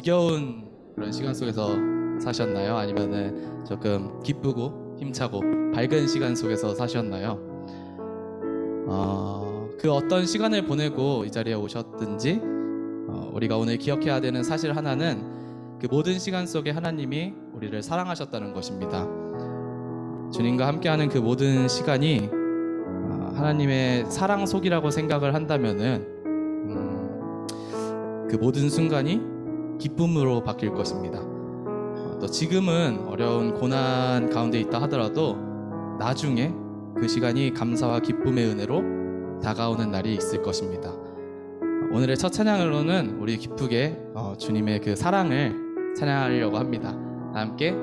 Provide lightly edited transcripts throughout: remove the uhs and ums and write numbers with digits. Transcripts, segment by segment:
지겨운 그런 시간 속에서 사셨나요? 아니면은 조금 기쁘고 힘차고 밝은 시간 속에서 사셨나요? 그 어떤 시간을 보내고 이 자리에 오셨든지 우리가 오늘 기억해야 되는 사실 하나는 그 모든 시간 속에 하나님이 우리를 사랑하셨다는 것입니다. 주님과 함께하는 그 모든 시간이 하나님의 사랑 속이라고 생각을 한다면은 그 모든 순간이 기쁨으로 바뀔 것입니다. 또 지금은 어려운 고난 가운데 있다 하더라도 나중에 그 시간이 감사와 기쁨의 은혜로 다가오는 날이 있을 것입니다. 오늘의 첫 찬양으로는 우리 기쁘게 주님의 그 사랑을 찬양하려고 합니다. 다 함께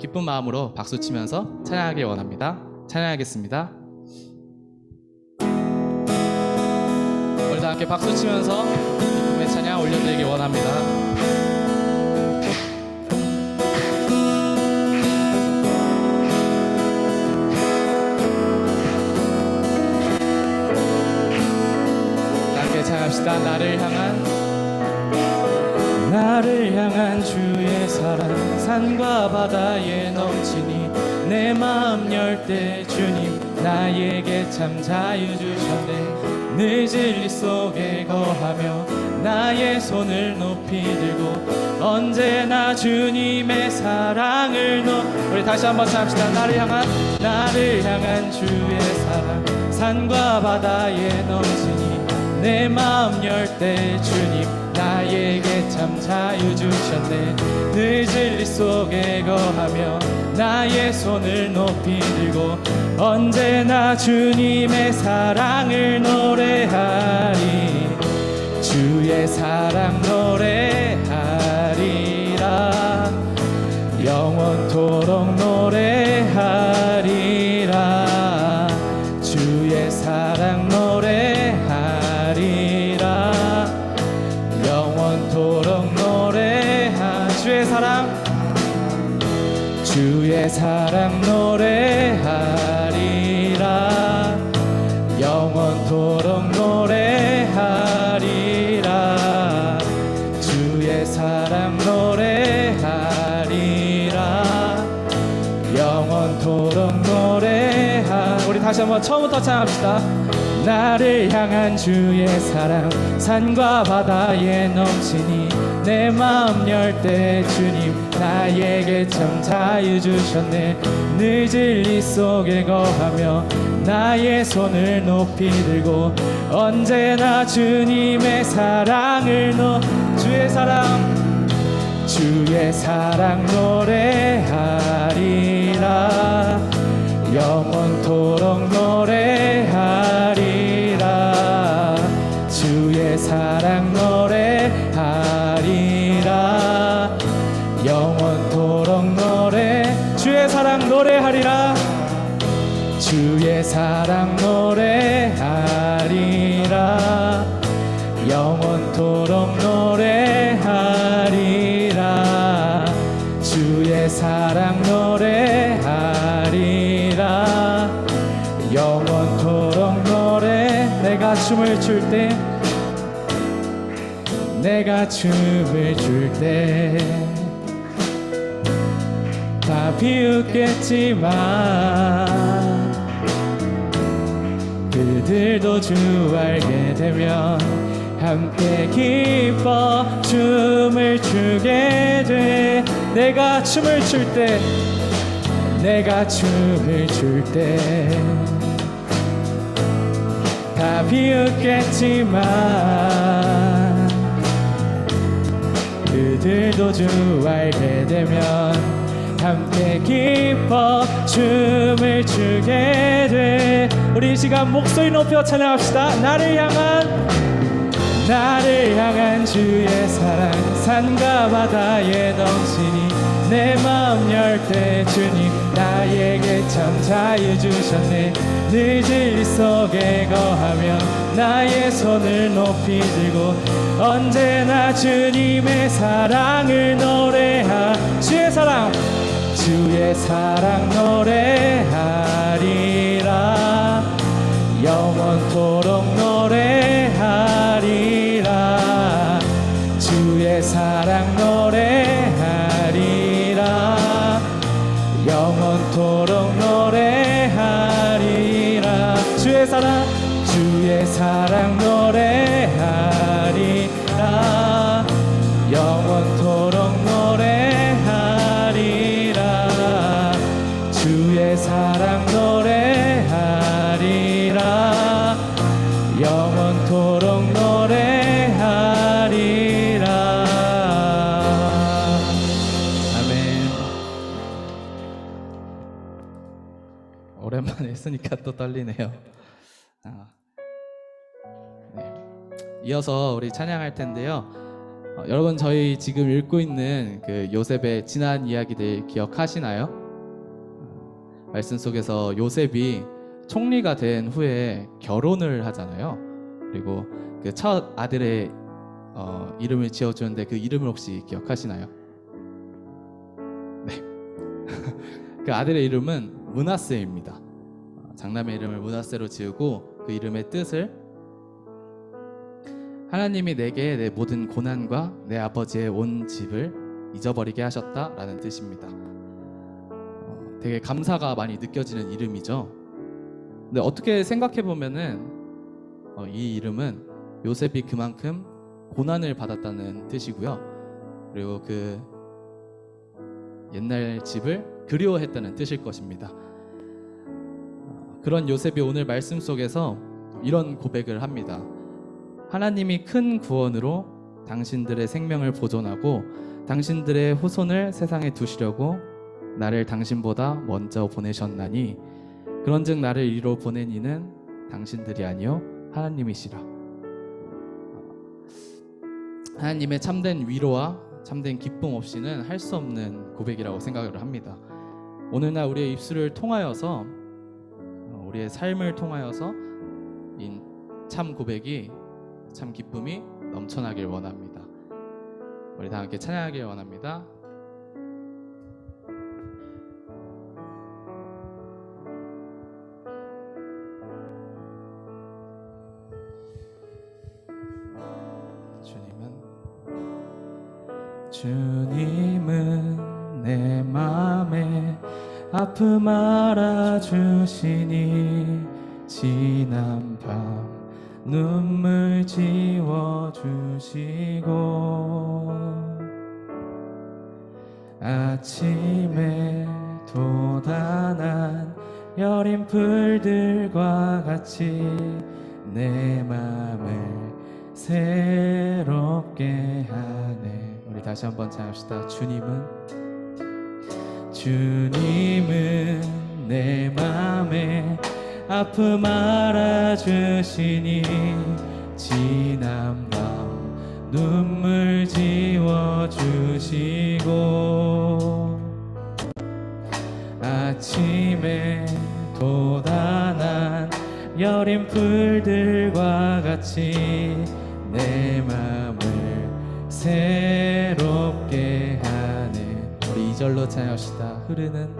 기쁜 마음으로 박수 치면서 찬양하길 원합니다. 찬양하겠습니다. 우리 다 함께 박수 치면서 기쁨의 찬양 올려드리길 원합니다. 찬양합시다. 나를 향한 주의 사랑 산과 바다에 넘치니 내 마음 열 때 주님 나에게 참 자유 주셨네. 늘 진리 속에 거하며 나의 손을 높이 들고 언제나 주님의 사랑을 우리 다시 한번 찬양합시다. 나를 향한 주의 사랑 산과 바다에 넘치니 내 마음 열 때 주님 나에게 참 자유 주셨네. 늘 진리 속에 거하며 나의 손을 높이 들고 언제나 주님의 사랑을 노래하리. 주의 사랑 노래하리라. 영원토록 노래하리라. 주의 사랑 노래하리라. 영원토록 주의 사랑 노래하리라. 영원토록 노래하리라. 주의 사랑 노래하리라. 영원토록 우리 다시 한번 처음부터 찬양합시다. 나를 향한 주의 사랑 산과 바다에 넘치니 내 마음 열 때 주님 나에게 참 자유 주셨네. 늘 진리 속에 거하며 나의 손을 높이 들고 언제나 주님의 사랑을 주의 사랑 노래하리라. 영원토록 노래하리라. 주의 사랑 노래하리라. 영원토록 주의 사랑 노래하리라. 주의 사랑 노래하리라. 영원토록 노래하리라. 주의 사랑 노래하리라. 영원토록 내가 춤을 출 때 다 비웃겠지만 그들도 주 알게 되면 함께 기뻐 춤을 추게 돼. 내가 춤을 출 때 다 비웃겠지만 그들도 주 알게 되면 함께 기뻐 춤을 추게 돼. 우리 이 시간 목소리 높여 찬양합시다. 나를 향한 주의 사랑 산과 바다에 넘치니 내 마음 열 때 주님 나에게 참 자유 주셨네. 늘 진리 속에 거하며 나의 손을 높이 들고 언제나 주님의 사랑을 주의 사랑 노래하리라. 영원토록 노래하리라. 주의 사랑 노래하리라. 영원토록 노래하리라. 주의 사랑 노래하리라. 영원토록 노래하리라. 주의 사랑 노래하리라. 영원토록 노래하리라. 아멘. 오랜만에 했으니까 또 떨리네요. 네. 이어서 우리 찬양할 텐데요. 여러분, 저희 지금 읽고 있는 그 요셉의 지난 이야기들 기억하시나요? 말씀 속에서 요셉이 총리가 된 후에 결혼을 하잖아요. 그리고 그 첫 아들의 이름을 지어주는데 그 이름을 혹시 기억하시나요? 네. 그 아들의 이름은 므낫세입니다. 장남의 이름을 므낫세로 지으고 그 이름의 뜻을 하나님이 내게 내 모든 고난과 내 아버지의 온 집을 잊어버리게 하셨다라는 뜻입니다. 되게 감사가 많이 느껴지는 이름이죠. 근데 어떻게 생각해 보면은 이 이름은 요셉이 그만큼 고난을 받았다는 뜻이고요. 그리고 그 옛날 집을 그리워했다는 뜻일 것입니다. 그런 요셉이 오늘 말씀 속에서 이런 고백을 합니다. 하나님이 큰 구원으로 당신들의 생명을 보존하고 당신들의 후손을 세상에 두시려고 나를 당신보다 먼저 보내셨나니 그런즉 나를 이리로 보낸 이는 당신들이 아니요 하나님이시라. 하나님의 참된 위로와 참된 기쁨 없이는 할 수 없는 고백이라고 생각을 합니다. 오늘날 우리의 입술을 통하여서 우리의 삶을 통하여서 이 참 고백이 참 기쁨이 넘쳐나길 원합니다. 우리 다 함께 찬양하길 원합니다. 주님은 내 맘에 아픔 알아주시니 지난 밤 눈물 지워주시고 아침에 돋아난 여린 풀들과 같이 내 맘을 새롭게 하네. 우리 다시 한번 찬양합시다. 주님은 내 맘에 아픔 알아주시니 지난 밤 눈물 지워주시고 아침에 돋아난 여린 풀들과 같이 내 맘을 새롭게 하네. 우리 2절로 찬양합시다. 흐르는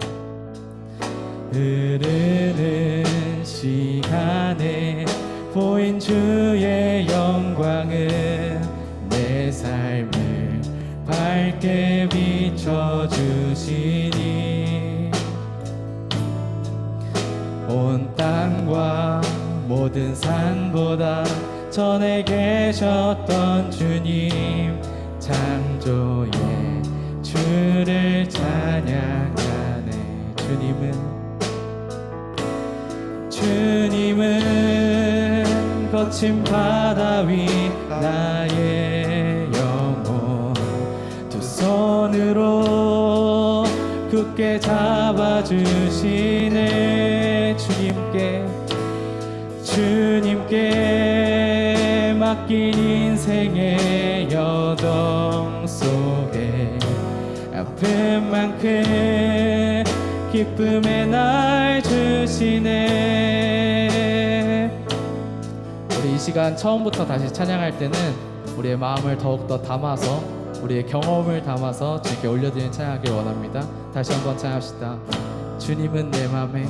시간에 보인 주의 영광은 내 삶을 밝게 비춰주시니 온 땅과 모든 산보다 전에 계셨던 주님 창조의 주를 찬양하네. 주님은 거친 바다 위 나의 영혼 두 손으로 굳게 잡아주시네. 주님께 맡긴 인생의 여정 속에 아픈 만큼 기쁨의 날 주시네. 우리 이 시간 처음부터 다시 찬양할 때는 우리의 마음을 더욱더 담아서 우리의 경험을 담아서 주님께 올려드리는 찬양하길 원합니다. 다시 한번 찬양합시다. 주님은 내 맘에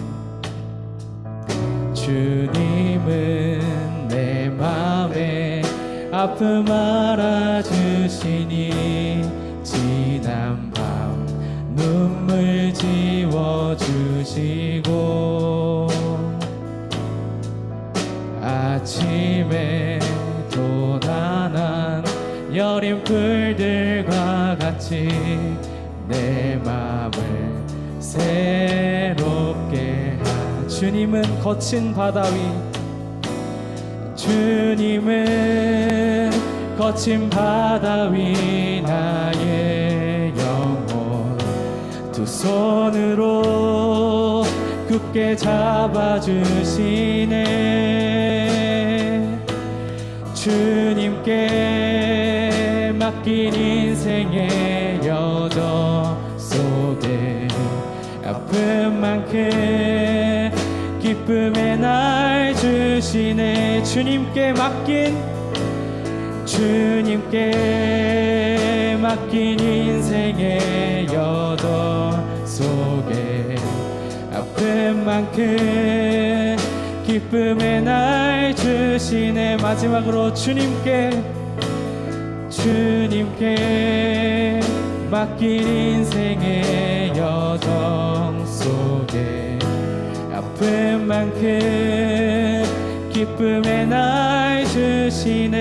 주님은 내 맘에 아픔 알아주시니 지난 밤 눈물 지워주시고 아침에 돋아난 여린 풀들과 같이 내 마음을 새롭게 주님은 거친 바다 위 주님은 거친 바다 위 나의 영혼 두 손으로 굳게 잡아주시네 주님께 맡긴 인생의 여정 속에 아픈 만큼 기쁨의 날 주시네 주님께 맡긴 인생의 여정 속에 아픈 만큼 기쁨의 날 주시네 마지막으로 주님께 맡긴 인생의 여정 속에 아픈 만큼 기쁨의 날 주시네.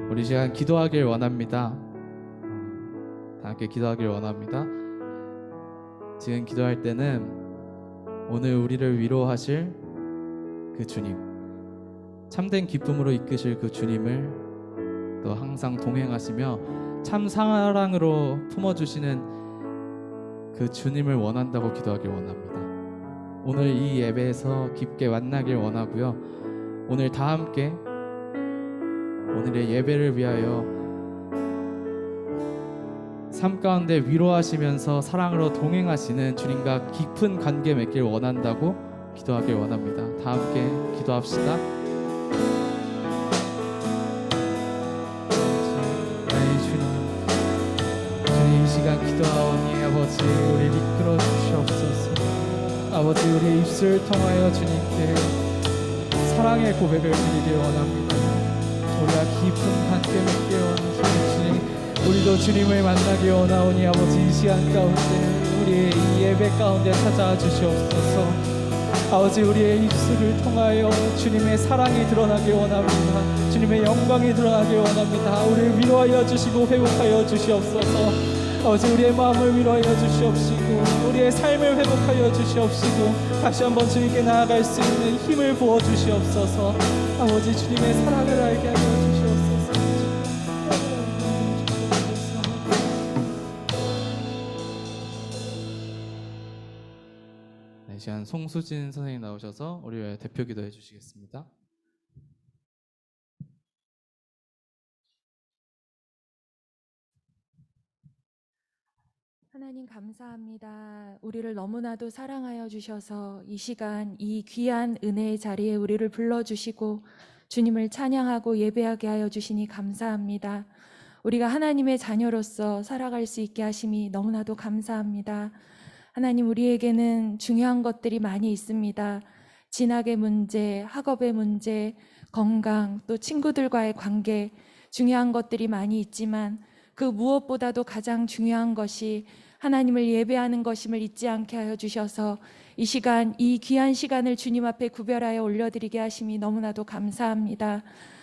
우리 시간 기도하길 원합니다. 다 함께 기도하길 원합니다. 지금 기도할 때는 오늘 우리를 위로하실 그 주님, 참된 기쁨으로 이끄실 그 주님을 또 항상 동행하시며 참 사랑으로 품어주시는 그 주님을 원한다고 기도하길 원합니다. 오늘 이 예배에서 깊게 만나길 원하고요. 오늘 다 함께 오늘의 예배를 위하여 삶 가운데 위로하시면서 사랑으로 동행하시는 주님과 깊은 관계 맺길 원한다고 기도하길 원합니다. 다 함께 기도합시다. 주님 이 시간 기도하오니 아버지 우리를 이끌어 주시옵소서. 아버지 우리의 입술을 통하여 주님께 사랑의 고백을 드리길 원합니다. 우리가 깊은 관계 맺길 원하시는 주님, 우리도 주님을 만나기 원하오니 아버지 이 시간 가운데 우리의 이 예배 가운데 찾아와 주시옵소서. 아버지 우리의 입술을 통하여 주님의 사랑이 드러나길 원합니다. 주님의 영광이 드러나길 원합니다. 우리를 위로하여 주시고 회복하여 주시옵소서. 아버지 우리의 마음을 위로하여 주시옵시고 우리의 삶을 회복하여 주시옵시고 다시 한번 주님께 나아갈 수 있는 힘을 부어 주시옵소서. 아버지 주님의 사랑을 알게 하여 주시옵소서. 이 시간 송수진 선생님 나오셔서 우리 대표 기도해 주시겠습니다. 하나님 감사합니다. 우리를 너무나도 사랑하여 주셔서 이 시간 이 귀한 은혜의 자리에 우리를 불러주시고 주님을 찬양하고 예배하게 하여 주시니 감사합니다. 우리가 하나님의 자녀로서 살아갈 수 있게 하심이 너무나도 감사합니다. 하나님 우리에게는 중요한 것들이 많이 있습니다. 진학의 문제, 학업의 문제, 건강, 또 친구들과의 관계 중요한 것들이 많이 있지만 그 무엇보다도 가장 중요한 것이 하나님을 예배하는 것임을 잊지 않게 하여 주셔서 이 시간 이 귀한 시간을 주님 앞에 구별하여 올려드리게 하심이 너무나도 감사합니다.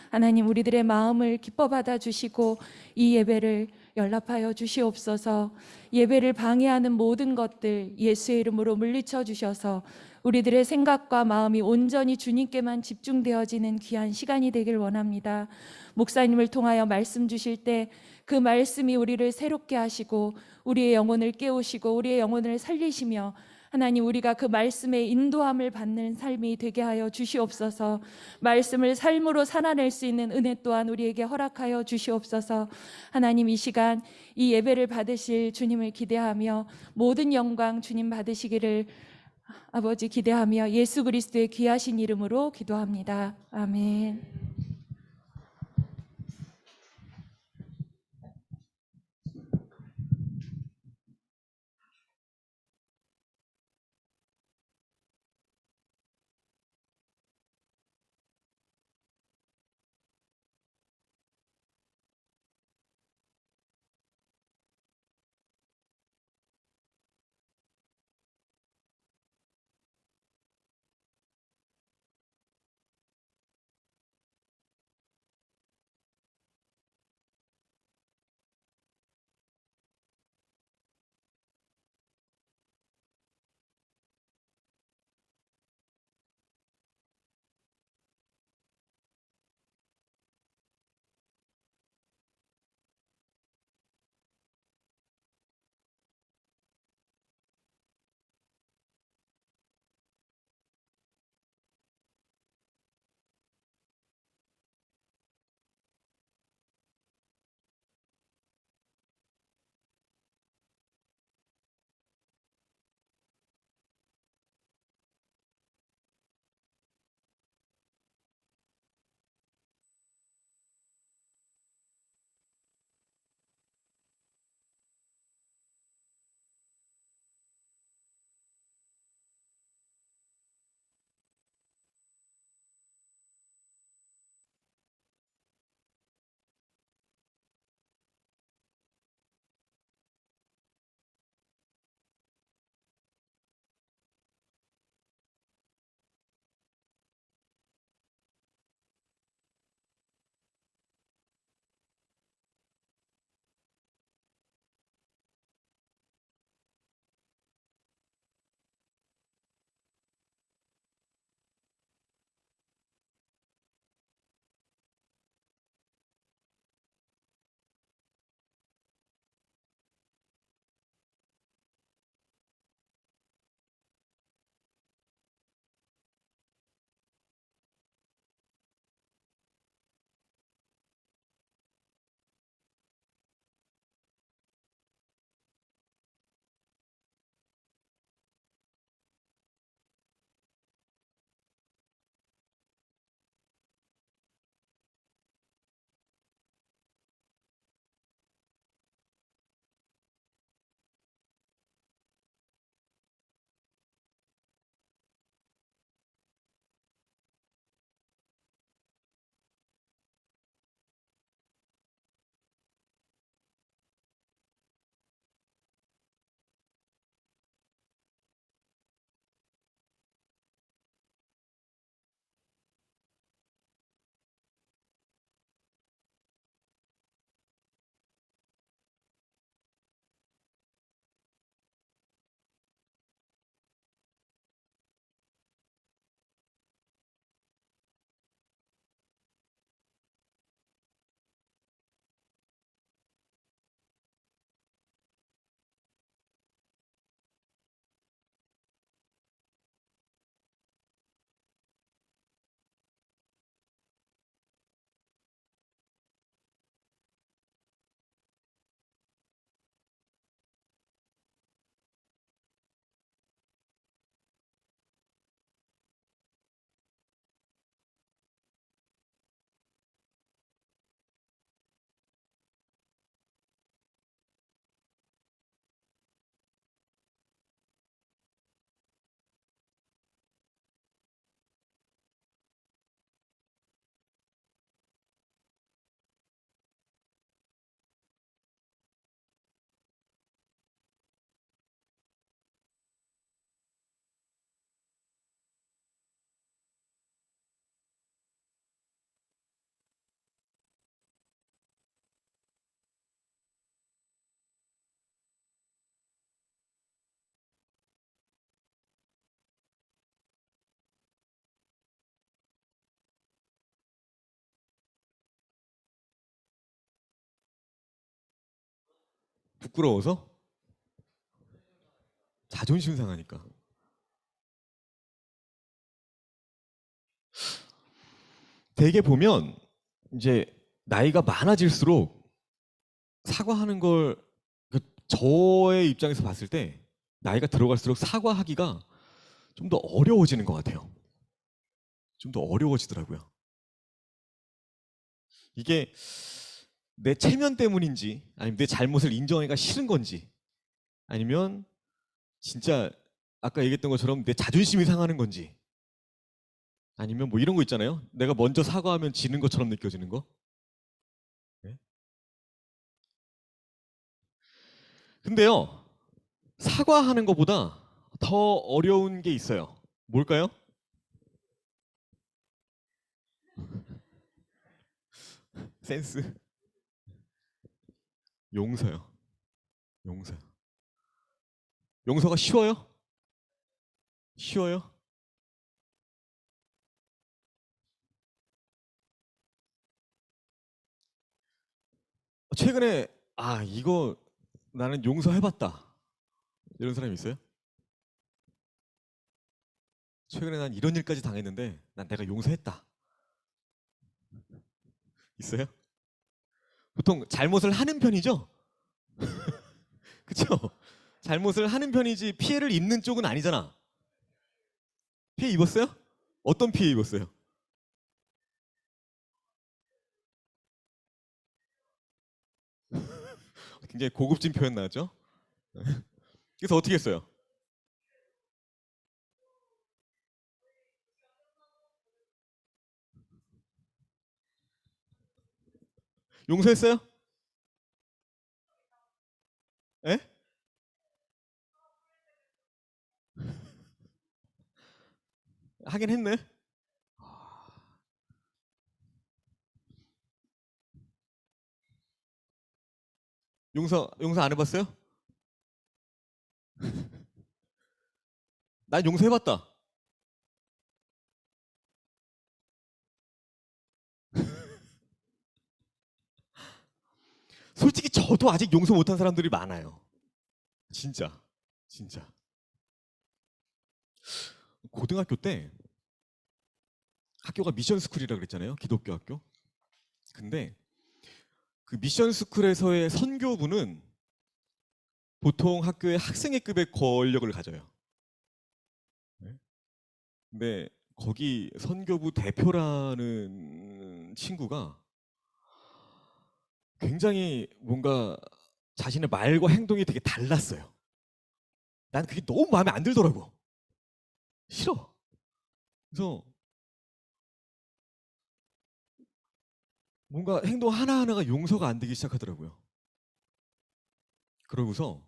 하나님 우리들의 마음을 기뻐 받아 주시고 이 예배를 연락하여 주시옵소서. 예배를 방해하는 모든 것들 예수의 이름으로 물리쳐 주셔서 우리들의 생각과 마음이 온전히 주님께만 집중되어지는 귀한 시간이 되길 원합니다. 목사님을 통하여 말씀 주실 때 그 말씀이 우리를 새롭게 하시고 우리의 영혼을 깨우시고 우리의 영혼을 살리시며 하나님 우리가 그 말씀의 인도함을 받는 삶이 되게 하여 주시옵소서. 말씀을 삶으로 살아낼 수 있는 은혜 또한 우리에게 허락하여 주시옵소서. 하나님 이 시간 이 예배를 받으실 주님을 기대하며 모든 영광 주님 받으시기를 아버지 기대하며 예수 그리스도의 귀하신 이름으로 기도합니다. 아멘. 부끄러워서? 자존심 상하니까. 되게 보면 이제 나이가 많아질수록 사과하는 걸 저의 입장에서 봤을 때 나이가 들어갈수록 사과하기가 좀 더 어려워지는 것 같아요. 좀 더 어려워지더라고요. 이게 내 체면 때문인지 아니면 내 잘못을 인정하기가 싫은 건지 아니면 진짜 아까 얘기했던 것처럼 내 자존심이 상하는 건지 아니면 뭐 이런 거 있잖아요. 내가 먼저 사과하면 지는 것처럼 느껴지는 거. 네? 근데요, 사과하는 것보다 더 어려운 게 있어요. 뭘까요? 센스. 용서요. 용서요. 용서가 쉬워요? 쉬워요? 최근에 이거 나는 용서해봤다 이런 사람이 있어요? 최근에 난 이런 일까지 당했는데 난 내가 용서했다 있어요? 보통 잘못을 하는 편이죠? 그쵸? 잘못을 하는 편이지 피해를 입는 쪽은 아니잖아. 피해 입었어요? 어떤 피해 입었어요? 굉장히 고급진 표현 나왔죠? 그래서 어떻게 했어요? 용서했어요? 에? 하긴 했네. 용서 안 해봤어요? 난 용서해봤다. 솔직히 저도 아직 용서 못한 사람들이 많아요. 진짜. 진짜. 고등학교 때 학교가 미션 스쿨이라 그랬잖아요. 기독교 학교. 근데 그 미션 스쿨에서의 선교부는 보통 학교의 학생회급의 권력을 가져요. 네? 근데 거기 선교부 대표라는 친구가 굉장히 뭔가 자신의 말과 행동이 되게 달랐어요. 난 그게 너무 마음에 안 들더라고. 싫어. 그래서 뭔가 행동 하나하나가 용서가 안 되기 시작하더라고요. 그러고서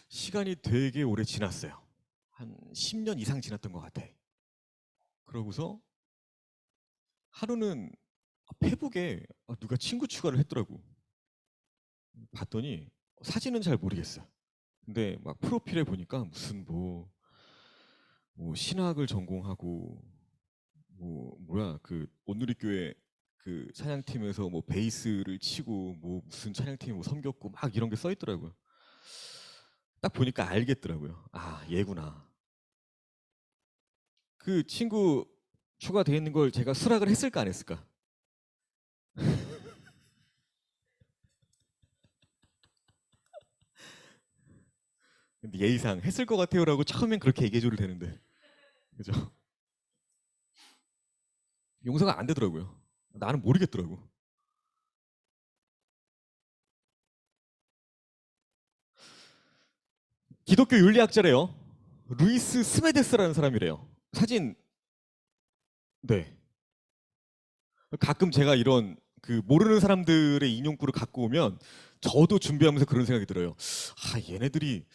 시간이 되게 오래 지났어요. 한 10년 이상 지났던 것 같아. 그러고서 하루는 페북에 누가 친구 추가를 했더라고. 봤더니 사진은 잘 모르겠어요. 근데 막 프로필에 보니까 무슨 뭐 신학을 전공하고 뭐야 그 온누리 교회 그 찬양팀에서 뭐 베이스를 치고 뭐 무슨 찬양팀 뭐 섬겼고 막 이런 게 써 있더라고요. 딱 보니까 알겠더라고요. 얘구나. 그 친구 추가되어 있는 걸 제가 수락을 했을까 안 했을까? 근데 예의상 했을 것 같아요라고 처음엔 그렇게 얘기해줘도 되는데, 그죠? 용서가 안 되더라고요. 나는 모르겠더라고. 기독교 윤리학자래요. 루이스 스메데스라는 사람이래요. 사진. 네. 가끔 제가 이런 그 모르는 사람들의 인용구를 갖고 오면 저도 준비하면서 그런 생각이 들어요. 얘네들이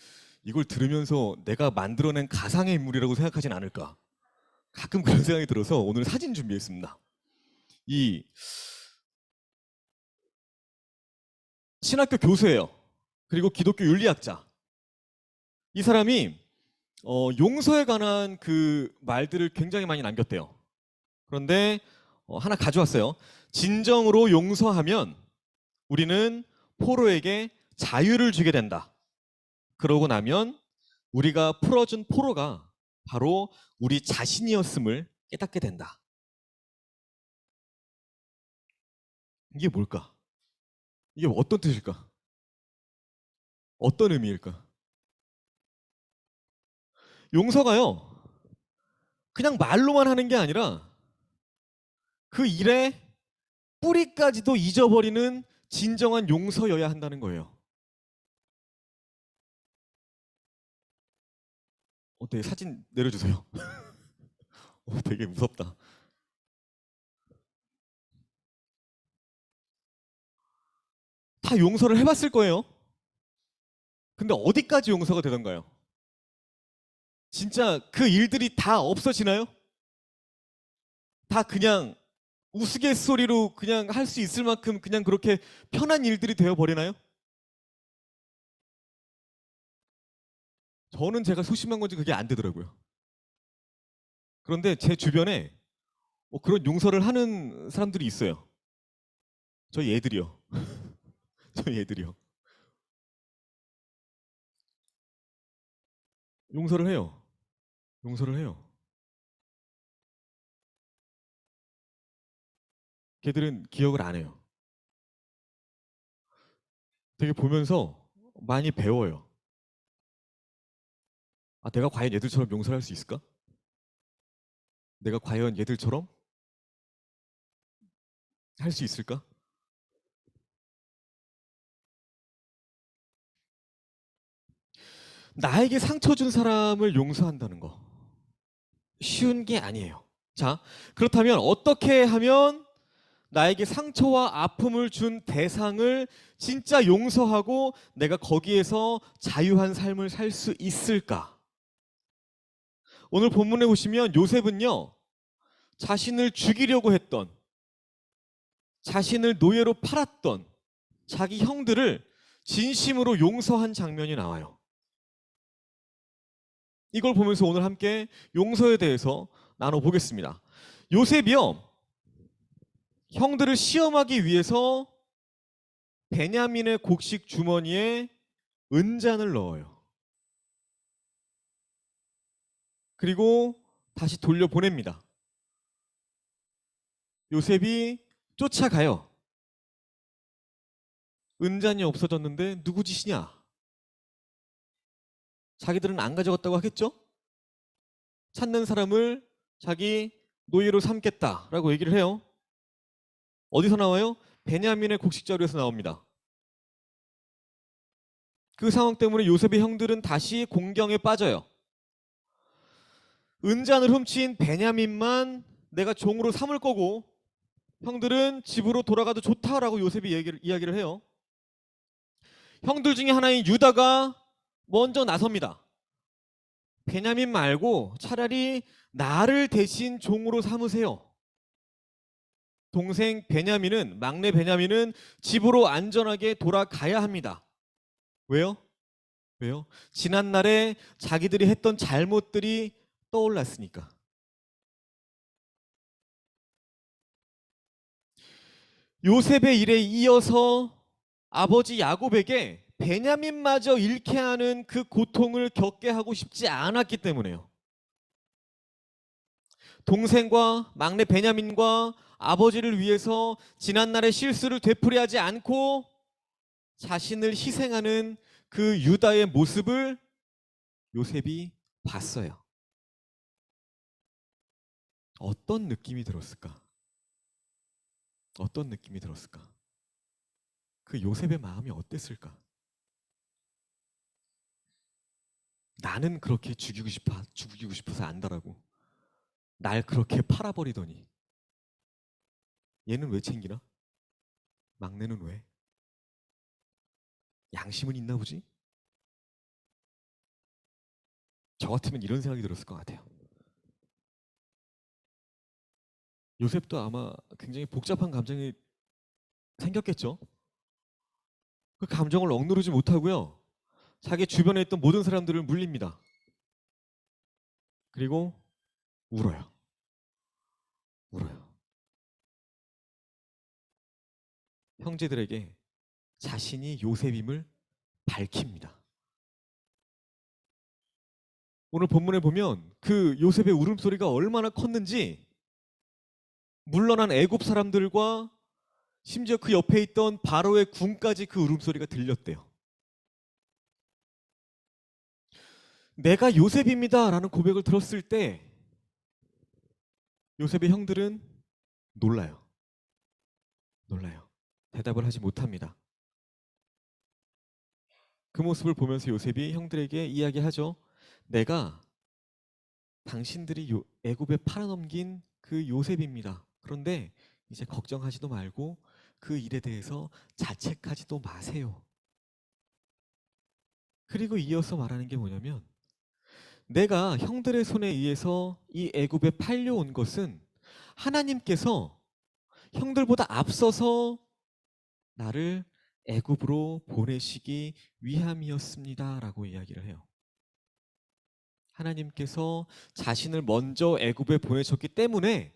이걸 들으면서 내가 만들어낸 가상의 인물이라고 생각하진 않을까. 가끔 그런 생각이 들어서 오늘 사진 준비했습니다. 이 신학교 교수예요. 그리고 기독교 윤리학자. 이 사람이 용서에 관한 그 말들을 굉장히 많이 남겼대요. 그런데 하나 가져왔어요. 진정으로 용서하면 우리는 포로에게 자유를 주게 된다. 그러고 나면 우리가 풀어준 포로가 바로 우리 자신이었음을 깨닫게 된다. 이게 뭘까? 이게 어떤 뜻일까? 어떤 의미일까? 용서가요, 그냥 말로만 하는 게 아니라 그 일의 뿌리까지도 잊어버리는 진정한 용서여야 한다는 거예요. 어때? 사진 내려주세요. 되게 무섭다. 다 용서를 해봤을 거예요. 근데 어디까지 용서가 되던가요? 진짜 그 일들이 다 없어지나요? 다 그냥 우스갯소리로 그냥 할 수 있을 만큼 그냥 그렇게 편한 일들이 되어버리나요? 저는 제가 소심한 건지 그게 안 되더라고요. 그런데 제 주변에 그런 용서를 하는 사람들이 있어요. 저희 애들이요. 저희 애들이요. 용서를 해요. 용서를 해요. 걔들은 기억을 안 해요. 되게 보면서 많이 배워요. 아, 내가 과연 얘들처럼 용서를 할 수 있을까? 내가 과연 얘들처럼 할 수 있을까? 나에게 상처 준 사람을 용서한다는 거 쉬운 게 아니에요. 자, 그렇다면 어떻게 하면 나에게 상처와 아픔을 준 대상을 진짜 용서하고 내가 거기에서 자유한 삶을 살 수 있을까? 오늘 본문에 보시면 요셉은요, 자신을 죽이려고 했던, 자신을 노예로 팔았던 자기 형들을 진심으로 용서한 장면이 나와요. 이걸 보면서 오늘 함께 용서에 대해서 나눠보겠습니다. 요셉이요, 형들을 시험하기 위해서 베냐민의 곡식 주머니에 은잔을 넣어요. 그리고 다시 돌려보냅니다. 요셉이 쫓아가요. 은잔이 없어졌는데 누구 짓이냐? 자기들은 안 가져갔다고 하겠죠? 찾는 사람을 자기 노예로 삼겠다라고 얘기를 해요. 어디서 나와요? 베냐민의 곡식 자루에서 나옵니다. 그 상황 때문에 요셉의 형들은 다시 공경에 빠져요. 은잔을 훔친 베냐민만 내가 종으로 삼을 거고 형들은 집으로 돌아가도 좋다라고 요셉이 이야기를 해요. 형들 중에 하나인 유다가 먼저 나섭니다. 베냐민 말고 차라리 나를 대신 종으로 삼으세요. 동생 베냐민은, 막내 베냐민은 집으로 안전하게 돌아가야 합니다. 왜요? 왜요? 지난날에 자기들이 했던 잘못들이 떠올랐으니까. 요셉의 일에 이어서 아버지 야곱에게 베냐민마저 잃게 하는 그 고통을 겪게 하고 싶지 않았기 때문에요. 동생과 막내 베냐민과 아버지를 위해서 지난날의 실수를 되풀이하지 않고 자신을 희생하는 그 유다의 모습을 요셉이 봤어요. 어떤 느낌이 들었을까? 어떤 느낌이 들었을까? 그 요셉의 마음이 어땠을까? 나는 그렇게 죽이고 싶어서 안다라고 날 그렇게 팔아버리더니 얘는 왜 챙기나? 막내는 왜? 양심은 있나 보지? 저 같으면 이런 생각이 들었을 것 같아요. 요셉도 아마 굉장히 복잡한 감정이 생겼겠죠? 그 감정을 억누르지 못하고요, 자기 주변에 있던 모든 사람들을 물립니다. 그리고 울어요. 울어요. 형제들에게 자신이 요셉임을 밝힙니다. 오늘 본문에 보면 그 요셉의 울음소리가 얼마나 컸는지 물러난 애굽 사람들과 심지어 그 옆에 있던 바로의 궁까지 그 울음소리가 들렸대요. 내가 요셉입니다 라는 고백을 들었을 때 요셉의 형들은 놀라요. 대답을 하지 못합니다. 그 모습을 보면서 요셉이 형들에게 이야기하죠. 내가 당신들이 애굽에 팔아넘긴 그 요셉입니다. 그런데 이제 걱정하지도 말고 그 일에 대해서 자책하지도 마세요. 그리고 이어서 말하는 게 뭐냐면 내가 형들의 손에 의해서 이 애굽에 팔려온 것은 하나님께서 형들보다 앞서서 나를 애굽으로 보내시기 위함이었습니다라고 이야기를 해요. 하나님께서 자신을 먼저 애굽에 보내셨기 때문에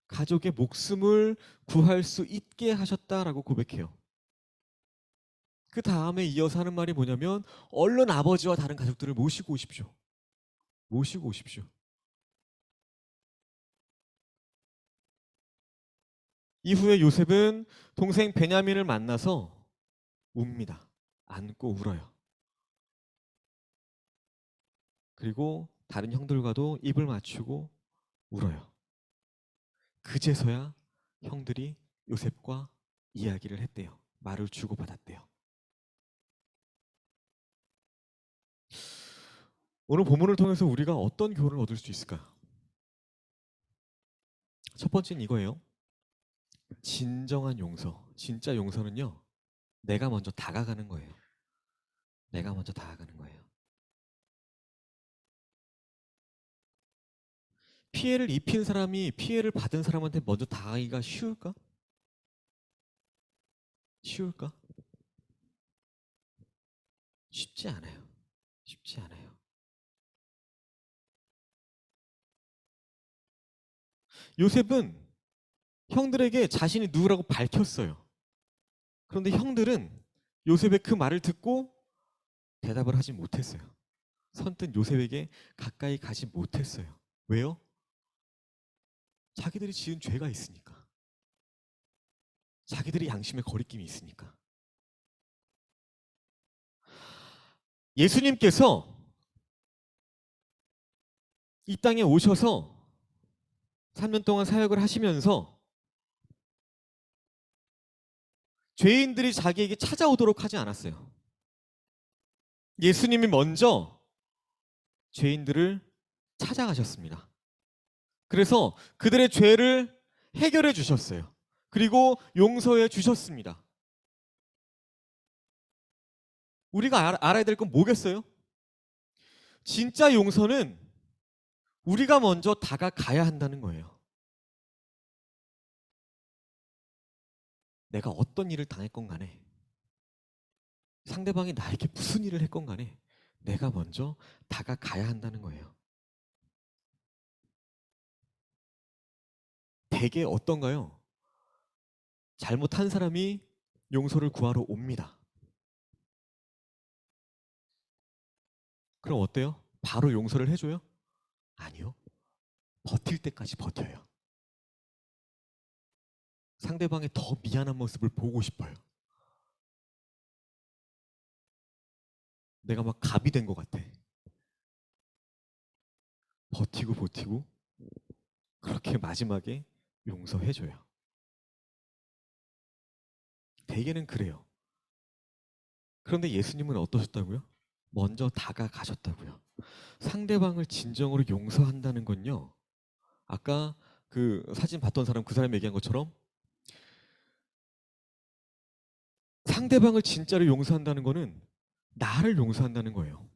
가족의 목숨을 구할 수 있게 하셨다라고 고백해요. 그 다음에 이어서 하는 말이 뭐냐면 얼른 아버지와 다른 가족들을 모시고 오십시오. 모시고 오십시오. 이후에 요셉은 동생 베냐민을 만나서 웁니다. 안고 울어요. 그리고 다른 형들과도 입을 맞추고 울어요. 그제서야 형들이 요셉과 이야기를 했대요. 말을 주고받았대요. 오늘 본문을 통해서 우리가 어떤 교훈을 얻을 수 있을까요? 첫 번째는 이거예요. 진정한 용서, 진짜 용서는요. 내가 먼저 다가가는 거예요. 내가 먼저 다가가는 거예요. 피해를 입힌 사람이 피해를 받은 사람한테 먼저 다가가기가 쉬울까? 쉬울까? 쉽지 않아요. 쉽지 않아요. 요셉은 형들에게 자신이 누구라고 밝혔어요. 그런데 형들은 요셉의 그 말을 듣고 대답을 하지 못했어요. 선뜻 요셉에게 가까이 가지 못했어요. 왜요? 자기들이 지은 죄가 있으니까. 자기들이 양심의 거리낌이 있으니까. 예수님께서 이 땅에 오셔서 3년 동안 사역을 하시면서 죄인들이 자기에게 찾아오도록 하지 않았어요. 예수님이 먼저 죄인들을 찾아가셨습니다. 그래서 그들의 죄를 해결해 주셨어요. 그리고 용서해 주셨습니다. 우리가 알아야 될 건 뭐겠어요? 진짜 용서는 우리가 먼저 다가가야 한다는 거예요. 내가 어떤 일을 당했건 간에 상대방이 나에게 무슨 일을 했건 간에 내가 먼저 다가가야 한다는 거예요. 대개 어떤가요? 잘못한 사람이 용서를 구하러 옵니다. 그럼 어때요? 바로 용서를 해줘요? 아니요. 버틸 때까지 버텨요. 상대방의 더 미안한 모습을 보고 싶어요. 내가 막 갑이 된 것 같아. 버티고 그렇게 마지막에 용서해줘요. 대개는 그래요. 그런데 예수님은 어떠셨다고요? 먼저 다가가셨다고요. 상대방을 진정으로 용서한다는 건요. 아까 그 사진 봤던 사람 그 사람이 얘기한 것처럼 상대방을 진짜로 용서한다는 거는 나를 용서한다는 거예요.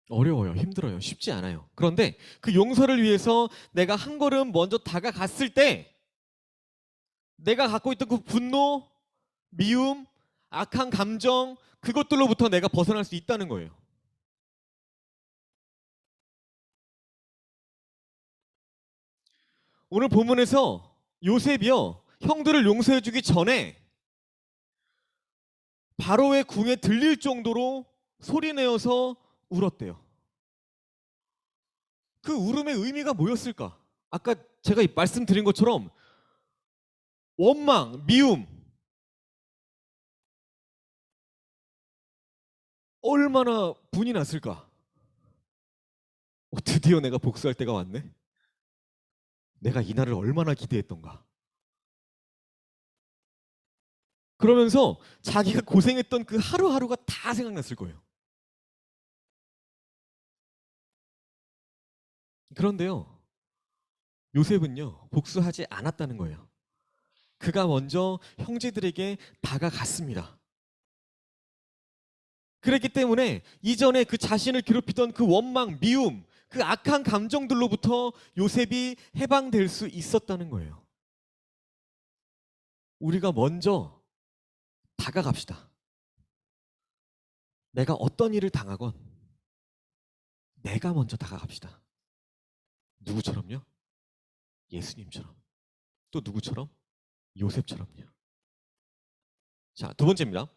어려워요. 힘들어요. 쉽지 않아요. 그런데 그 용서를 위해서 내가 한 걸음 먼저 다가갔을 때 내가 갖고 있던 그 분노, 미움, 악한 감정 그것들로부터 내가 벗어날 수 있다는 거예요. 오늘 본문에서 요셉이요. 형들을 용서해 주기 전에 바로의 궁에 들릴 정도로 소리내어서 울었대요. 그 울음의 의미가 뭐였을까? 아까 제가 말씀드린 것처럼 원망, 미움, 얼마나 분이 났을까? 드디어 내가 복수할 때가 왔네. 내가 이 날을 얼마나 기대했던가. 그러면서 자기가 고생했던 그 하루하루가 다 생각났을 거예요. 그런데요, 요셉은요, 복수하지 않았다는 거예요. 그가 먼저 형제들에게 다가갔습니다. 그랬기 때문에 이전에 그 자신을 괴롭히던 그 원망, 미움, 그 악한 감정들로부터 요셉이 해방될 수 있었다는 거예요. 우리가 먼저 다가갑시다. 내가 어떤 일을 당하건 내가 먼저 다가갑시다. 누구처럼요? 예수님처럼. 또 누구처럼? 요셉처럼요. 자, 두 번째입니다.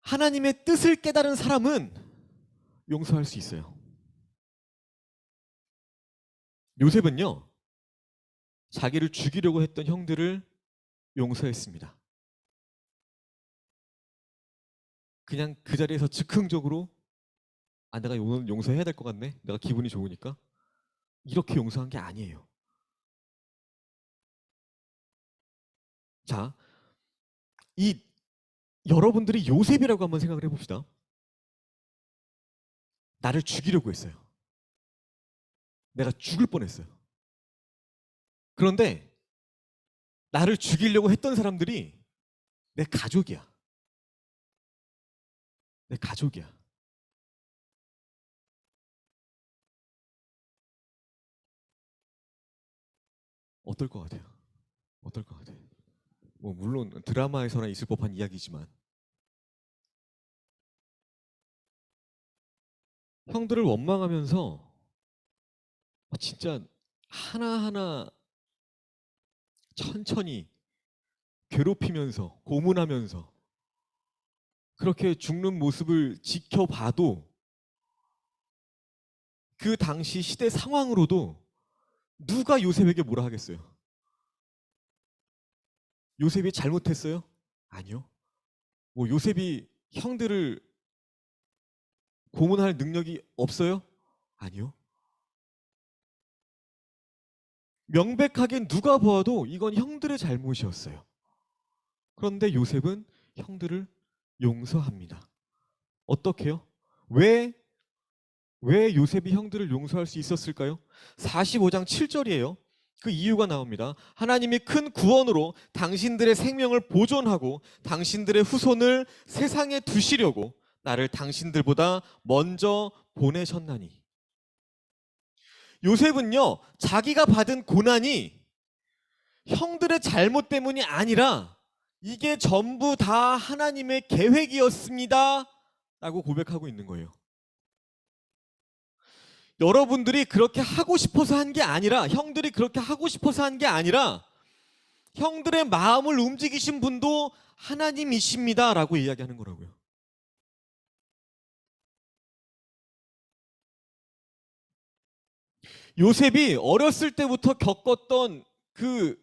하나님의 뜻을 깨달은 사람은 용서할 수 있어요. 요셉은요, 자기를 죽이려고 했던 형들을 용서했습니다. 그냥 그 자리에서 즉흥적으로 내가 오늘 용서해야 될 것 같네. 내가 기분이 좋으니까. 이렇게 용서한 게 아니에요. 자, 이 여러분들이 요셉이라고 한번 생각을 해봅시다. 나를 죽이려고 했어요. 내가 죽을 뻔했어요. 그런데 나를 죽이려고 했던 사람들이 내 가족이야. 내 가족이야. 어떨 것 같아요? 어떨 것 같아요? 뭐 물론 드라마에서나 있을 법한 이야기지만 형들을 원망하면서 진짜 하나하나 천천히 괴롭히면서 고문하면서 그렇게 죽는 모습을 지켜봐도 그 당시 시대 상황으로도 누가 요셉에게 뭐라 하겠어요? 요셉이 잘못했어요? 아니요. 뭐 요셉이 형들을 고문할 능력이 없어요? 아니요. 명백하게 누가 보아도 이건 형들의 잘못이었어요. 그런데 요셉은 형들을 용서합니다. 어떻게요? 왜 요셉이 형들을 용서할 수 있었을까요? 45장 7절이에요. 그 이유가 나옵니다. 하나님이 큰 구원으로 당신들의 생명을 보존하고 당신들의 후손을 세상에 두시려고 나를 당신들보다 먼저 보내셨나니. 요셉은요, 자기가 받은 고난이 형들의 잘못 때문이 아니라 이게 전부 다 하나님의 계획이었습니다 라고 고백하고 있는 거예요. 여러분들이 그렇게 하고 싶어서 한 게 아니라, 형들이 그렇게 하고 싶어서 한 게 아니라 형들의 마음을 움직이신 분도 하나님이십니다 라고 이야기하는 거라고요. 요셉이 어렸을 때부터 겪었던 그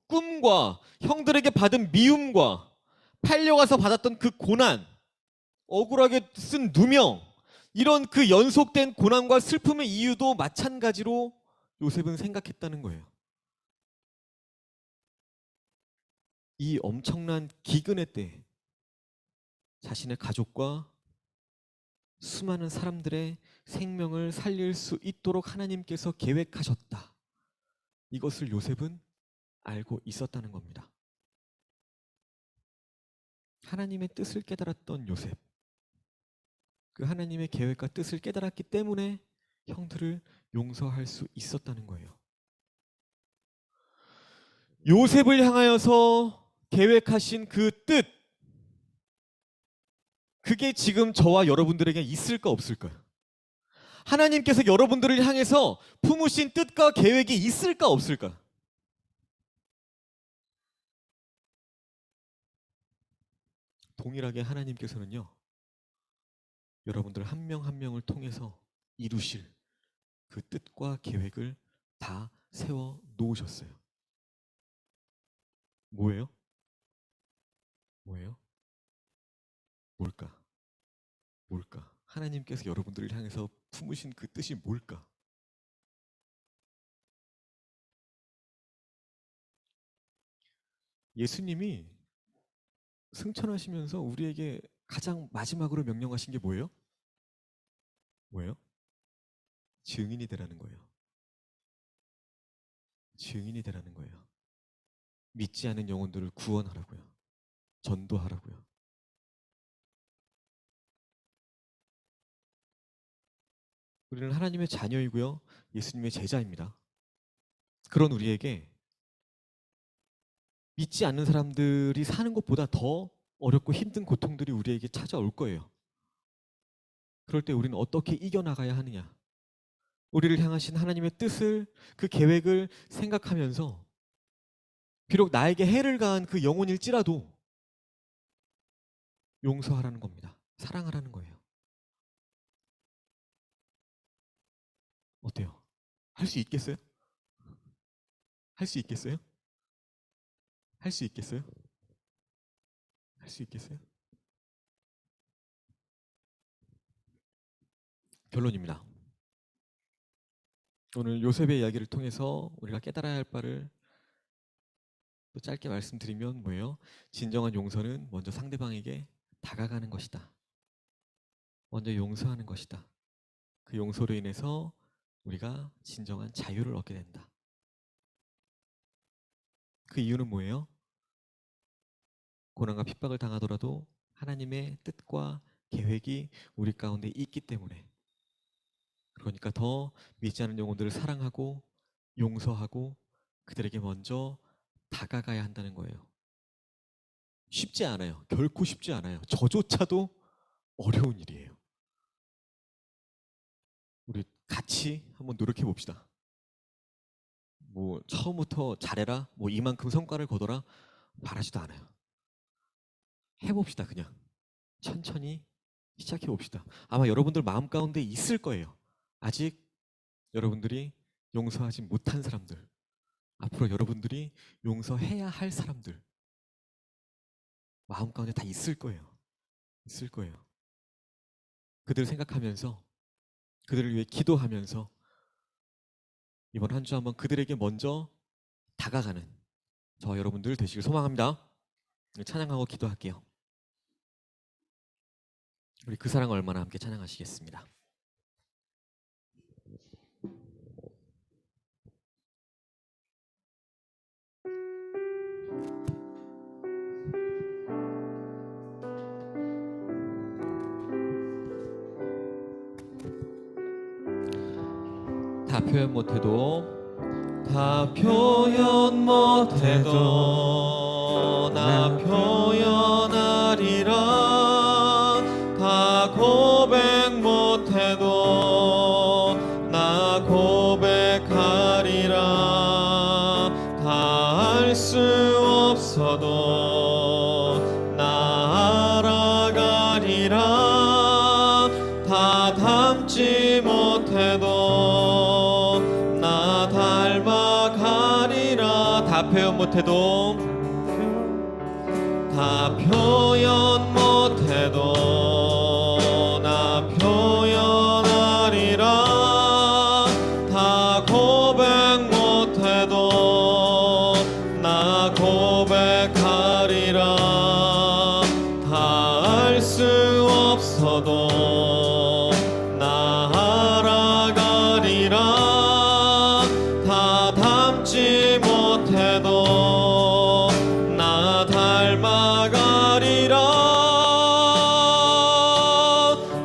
꿈과 형들에게 받은 미움과 팔려가서 받았던 그 고난, 억울하게 쓴 누명, 이런 그 연속된 고난과 슬픔의 이유도 마찬가지로 요셉은 생각했다는 거예요. 이 엄청난 기근의 때 자신의 가족과 수많은 사람들의 생명을 살릴 수 있도록 하나님께서 계획하셨다. 이것을 요셉은 알고 있었다는 겁니다. 하나님의 뜻을 깨달았던 요셉. 그 하나님의 계획과 뜻을 깨달았기 때문에 형들을 용서할 수 있었다는 거예요. 요셉을 향하여서 계획하신 그 뜻, 그게 지금 저와 여러분들에게 있을까 없을까요? 하나님께서 여러분들을 향해서 품으신 뜻과 계획이 있을까 없을까? 동일하게 하나님께서는요, 여러분들 한 명 한 명을 통해서 이루실 그 뜻과 계획을 다 세워 놓으셨어요. 뭐예요? 뭐예요? 뭘까? 뭘까? 하나님께서 여러분들을 향해서 품으신 그 뜻이 뭘까? 예수님이 승천하시면서 우리에게 가장 마지막으로 명령하신 게 뭐예요? 뭐예요? 증인이 되라는 거예요. 증인이 되라는 거예요. 믿지 않는 영혼들을 구원하라고요. 전도하라고요. 우리는 하나님의 자녀이고요, 예수님의 제자입니다. 그런 우리에게 믿지 않는 사람들이 사는 것보다 더 어렵고 힘든 고통들이 우리에게 찾아올 거예요. 그럴 때 우리는 어떻게 이겨나가야 하느냐? 우리를 향하신 하나님의 뜻을, 그 계획을 생각하면서 비록 나에게 해를 가한 그 영혼일지라도 용서하라는 겁니다. 사랑하라는 거예요. 어때요? 할 수 있겠어요? 할 수 있겠어요? 할 수 있겠어요? 할 수 있겠어요? 결론입니다. 오늘 요셉의 이야기를 통해서 우리가 깨달아야 할 바를 또 짧게 말씀드리면 뭐예요? 진정한 용서는 먼저 상대방에게 다가가는 것이다. 먼저 용서하는 것이다. 그 용서로 인해서 우리가 진정한 자유를 얻게 된다. 그 이유는 뭐예요? 고난과 핍박을 당하더라도 하나님의 뜻과 계획이 우리 가운데 있기 때문에, 그러니까 더 믿지 않는 영혼들을 사랑하고 용서하고 그들에게 먼저 다가가야 한다는 거예요. 쉽지 않아요. 결코 쉽지 않아요. 저조차도 어려운 일이에요. 우리 같이 한번 노력해 봅시다. 뭐 처음부터 잘해라, 뭐 이만큼 성과를 거둬라 바라지도 않아요. 해봅시다. 그냥 천천히 시작해 봅시다. 아마 여러분들 마음 가운데 있을 거예요. 아직 여러분들이 용서하지 못한 사람들, 앞으로 여러분들이 용서해야 할 사람들 마음 가운데 다 있을 거예요. 있을 거예요. 그들을 생각하면서, 그들을 위해 기도하면서 이번 한 주 한번 그들에게 먼저 다가가는 저와 여러분들 되시길 소망합니다. 찬양하고 기도할게요. 우리 그 사랑 얼마나 함께 찬양하시겠습니다. 다 표현 못해도, 다 표현 못해도 나 표현하리라. 다 고백 못해도 나 고백하리라. 다 알 수 없어도 나 알아가리라. 다 담지 못해도 나 닮아가리라. 다 표현 못해도, 다 표현 못해도 나 표현하리라. 다 고백 못해도 나 고백하리라. 다 알 수 없어도 나 알아가리라. 다 담지 못해도 나 닮아가리라.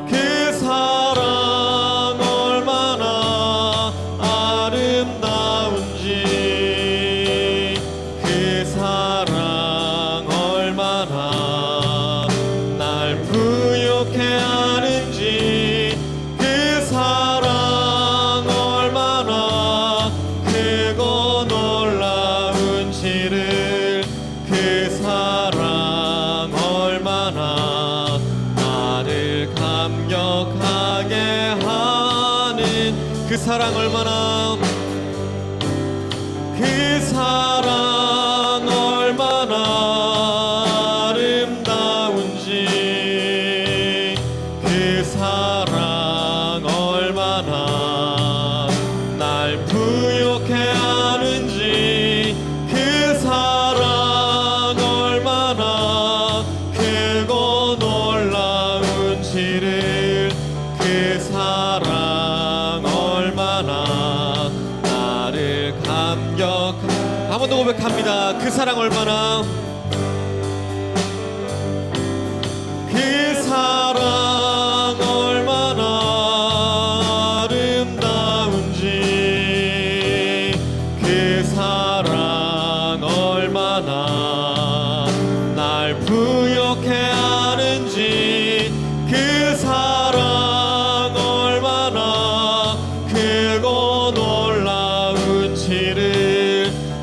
그 사랑 얼마나 아름다운지, 그 사랑 얼마나 날 부욕해 하는지, 그 사랑 얼마나 크고 놀라운지를, 그 사랑 얼마나 사랑 얼마나 그 사랑 얼마나 아름다운지 그 사랑 얼마나 날 부욕해 하는지 그 사랑 얼마나 크고 놀라운지를 그 사랑 얼마나 나를 한 번 더 고백합니다. 그 사랑 얼마나 그 사랑 얼마나 아름다운지 그 사랑 얼마나 날 부욕해 하는지 그 사랑 얼마나 크고 놀라운지를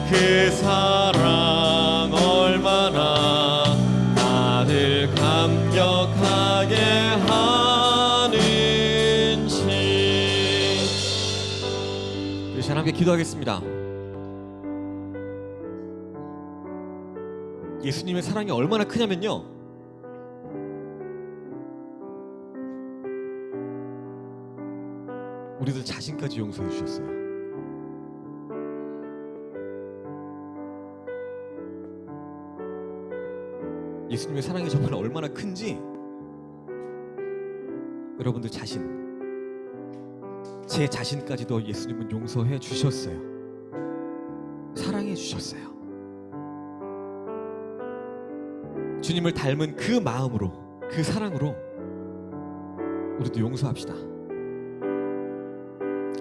그 사랑 얼마나 나를 감격하게 하는지. 우리 잘 함께 기도하겠습니다. 예수님의 사랑이 얼마나 크냐면요, 우리들 자신까지 용서해 주셨어요. 예수님의 사랑이 정말 얼마나 큰지 여러분들 자신, 제 자신까지도 예수님은 용서해 주셨어요. 사랑해 주셨어요. 주님을 닮은 그 마음으로, 그 사랑으로 우리도 용서합시다.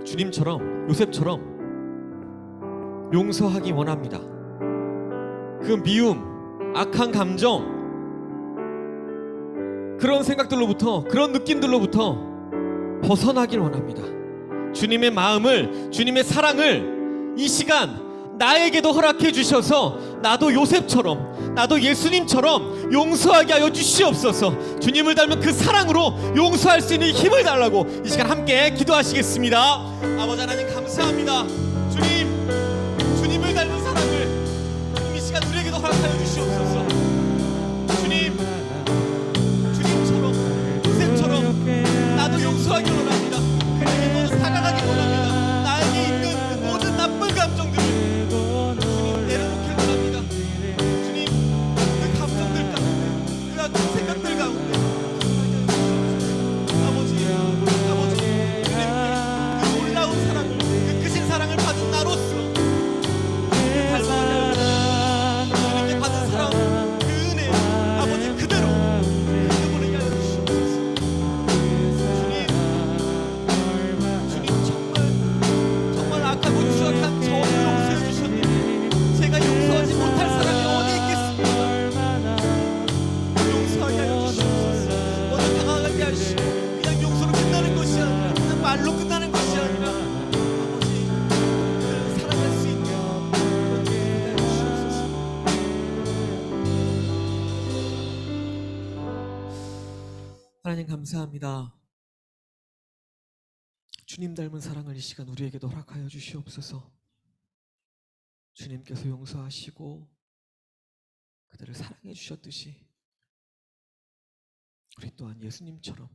주님처럼, 요셉처럼 용서하기 원합니다. 그 미움, 악한 감정, 그런 생각들로부터, 그런 느낌들로부터 벗어나길 원합니다. 주님의 마음을, 주님의 사랑을 이 시간 나에게도 허락해 주셔서 나도 요셉처럼, 나도 예수님처럼 용서하게 하여 주시옵소서. 주님을 닮은 그 사랑으로 용서할 수 있는 힘을 달라고 이 시간 함께 기도하시겠습니다. 아버지 하나님 감사합니다. 주님을 닮은 사랑을 이 시간 우리에게도 허락하여 주시옵소서. 주님처럼, 요셉처럼 나도 용서하기 원합니다. 그에게도 사랑하기 원합니다. 나에게 있는 그 모든 나쁜 감정들을 주님 내려놓길 원합니다. 주님, 그 감정들 가운데, 그 아픈 생각들 가운데 아버지 주님께 그 놀라운 사랑을, 그 크신 사랑을 받은 나로서 주님께 받은 사랑, 그 은혜 아버지 그대로 흘려보내게 하여 주시옵소서. 주님 정말 악하고 추악한 저를 용서해 주셨는데 제가 용서하지 못할 사람이 어디 있겠습니까? 용서하게 하여 주시옵소서. 먼저 당하게 하시고 그냥 용서로 끝나는 것이 아니라, 그냥 말로 끝나는 것이 아니라 아버지 그를 사랑할 수 있는 그런 은혜를 하여 주시옵소서. 하나님 감사합니다. 주님 닮은 사랑을 이 시간 우리에게도 허락하여 주시옵소서. 주님께서 용서하시고 그들을 사랑해 주셨듯이 우리 또한 예수님처럼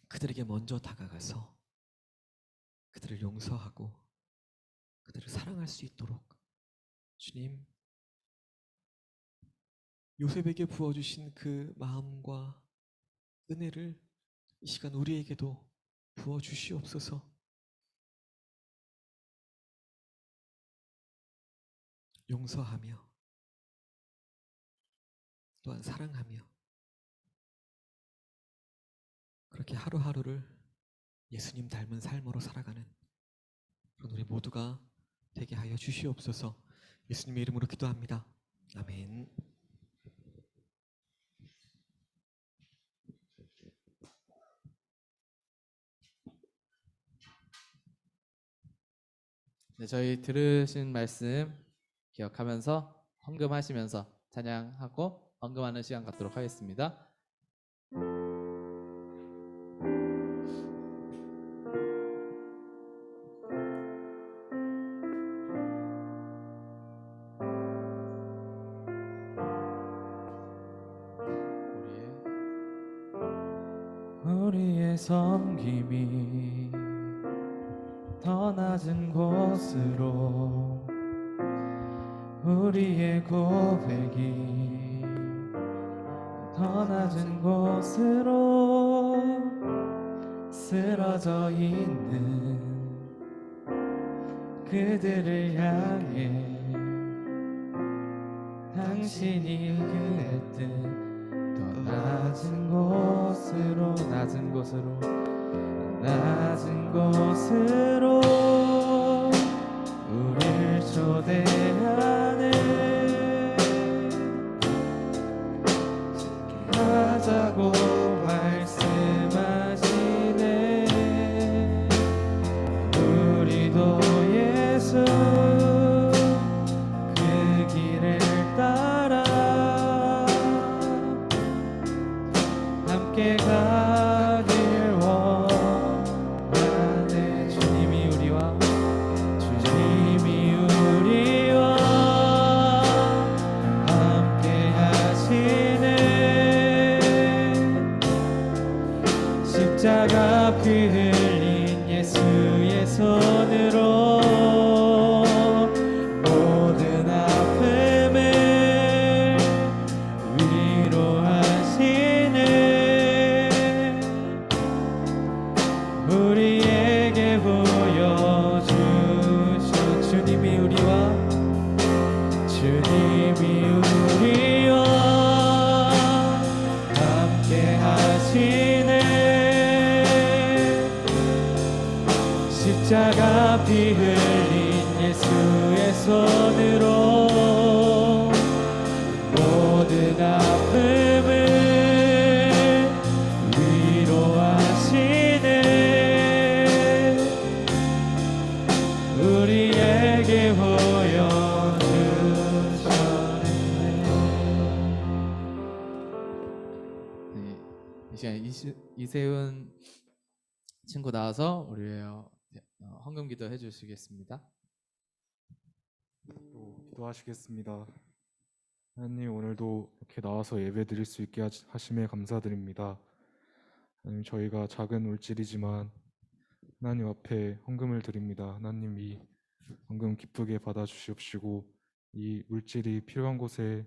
그들에게 먼저 다가가서 그들을 용서하고 그들을 사랑할 수 있도록 주님, 요셉에게 부어주신 그 마음과 은혜를 이 시간 우리에게도 부어주시옵소서. 용서하며 또한 사랑하며 그렇게 하루하루를 예수님 닮은 삶으로 살아가는 그런 우리 모두가 되게 하여 주시옵소서. 예수님의 이름으로 기도합니다. 아멘. 네, 저희 들으신 말씀 기억하면서 헌금하시면서 찬양하고 헌금하는 시간 갖도록 하겠습니다. 우리의 섬김이 더 낮은 곳으로, 우리의 고백이 더 낮은 곳으로 쓰러져 있는 그들을 향해 당신이 그랬듯 더 낮은 곳으로, 낮은 곳으로, 낮은 곳으로 우릴 초대하네. 하자고 말씀하시네. 우리도 예수 그 길을 따라 함께 가길 원하네. 주님이 우리와 함께 하시네. 십자가 피 흘린 예수의 손으로 모든 아픔을 위로하시네. 우리에게 보여주신 주님이 우리와 함께 하시네. 십자가 피 흘린 예수의 손으로 모든 아픔을 위로하시네. 우리에게 보여주셨네. 네, 이 시간 이세훈 친구 나와서 우리의 헌금기도 해주시겠습니다. 기도하시겠습니다. 하나님, 오늘도 이렇게 나와서 예배 드릴 수 있게 하심에 감사드립니다. 하나님, 저희가 작은 물질이지만 하나님 앞에 헌금을 드립니다. 하나님, 이 헌금 기쁘게 받아주시옵시고 이 물질이 필요한 곳에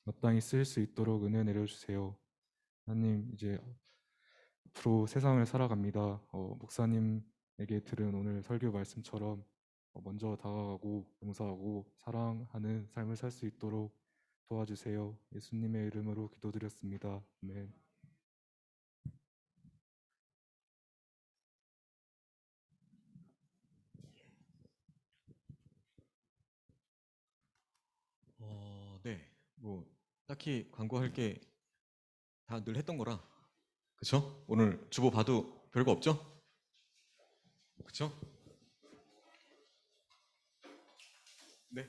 마땅히 쓰일 수 있도록 은혜 내려주세요. 하나님, 이제 앞으로 세상을 살아갑니다. 목사님에게 들은 오늘 설교 말씀처럼 먼저 다가가고 용서하고 사랑하는 삶을 살 수 있도록 도와주세요. 예수님의 이름으로 기도드렸습니다. 아멘. 네. 뭐 딱히 광고할 게 다 늘 했던 거라. 그쵸? 오늘 주보 봐도 별거 없죠? 그쵸? 네.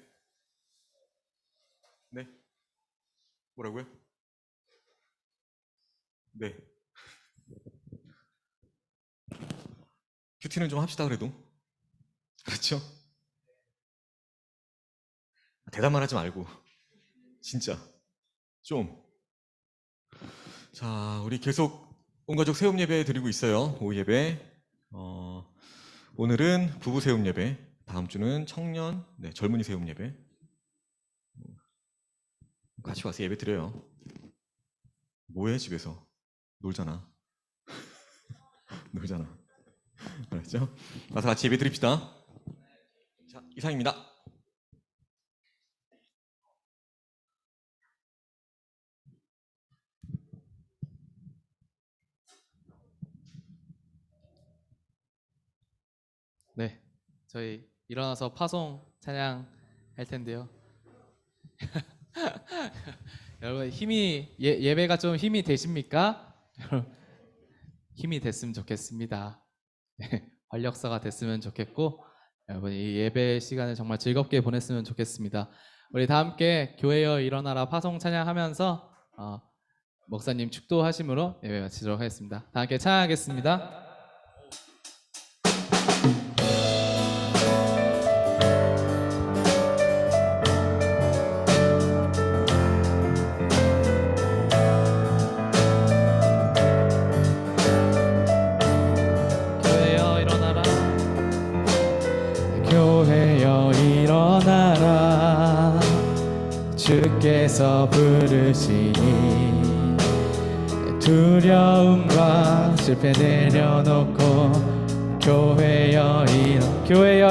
네. 뭐라고요? 네. 큐티는 좀 합시다 그래도. 그렇죠? 대답만 하지 말고 진짜 좀. 자, 우리 계속 온가족 세움 예배 드리고 있어요. 오후 예배. 오늘은 부부 세움 예배, 다음 주는 청년, 젊은이 세움 예배. 같이 와서 예배 드려요. 뭐해 집에서? 놀잖아. 놀잖아. 알았죠? 와서 같이 예배 드립시다. 자, 이상입니다. 네, 저희 일어나서 파송 찬양 할 텐데요. 여러분 예배가 좀 힘이 되십니까? 힘이 됐으면 좋겠습니다. 활력소가 됐으면 좋겠고, 여러분 이 예배 시간을 정말 즐겁게 보냈으면 좋겠습니다. 우리 다 함께 교회여 일어나라 파송 찬양하면서 목사님 축도하심으로 예배 마치도록 하겠습니다. 다 함께 찬양하겠습니다. 주께서 부르시니 두려움과 실패 내려놓고 교회여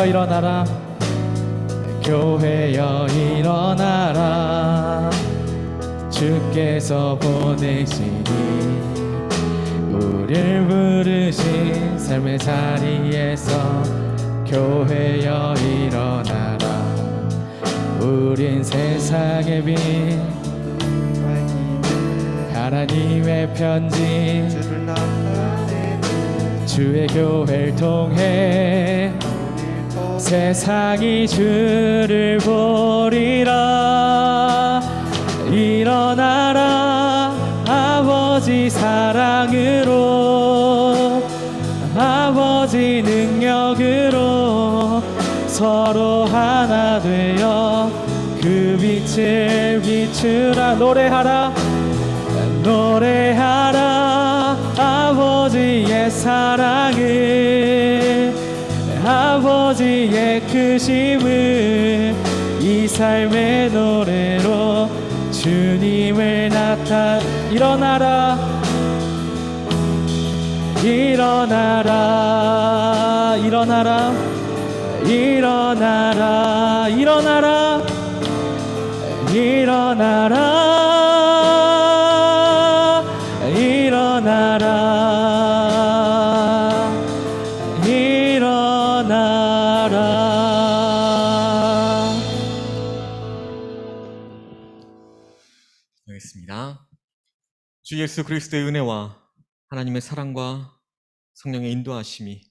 일어나라 교회여 일어나라 주께서 보내시니 우릴 부르신 삶의 자리에서 교회여 일어나라 우린 세상의 빛 하나님의 편지 주의 교회를 통해 세상이 주를 보리라 일어나라 아버지 사랑으로 아버지 능력으로 서로 하나 되어 그 빛을 비추라 노래하라 아버지의 사랑을 아버지의 크심을 이 삶의 노래로 주님을 일어나라 일어나라 일어나라 일어나라 일어나라 일어나라 일어나라 일어나라 하겠습니다. 주 예수 그리스도의 은혜와 하나님의 사랑과 성령의 인도하심이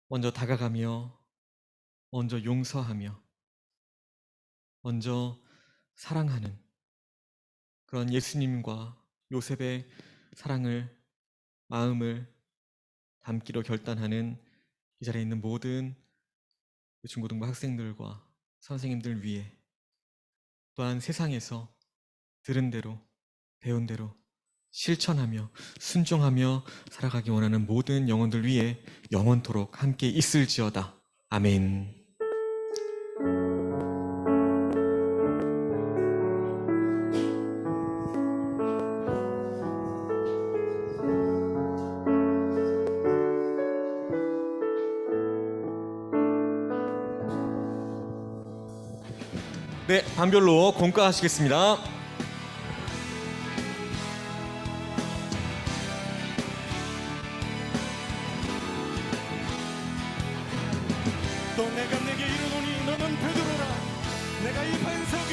먼저 다가가며 먼저 용서하며 먼저 사랑하는 그런 예수님과 요셉의 사랑을 마음을 담기로 결단하는 이 자리에 있는 모든 중고등부 학생들과 선생님들 위해 또한 세상에서 들은 대로 배운 대로 실천하며 순종하며 살아가기 원하는 모든 영혼들 위해 영원토록 함께 있을지어다. 아멘. 네, 반별로 공과하시겠습니다.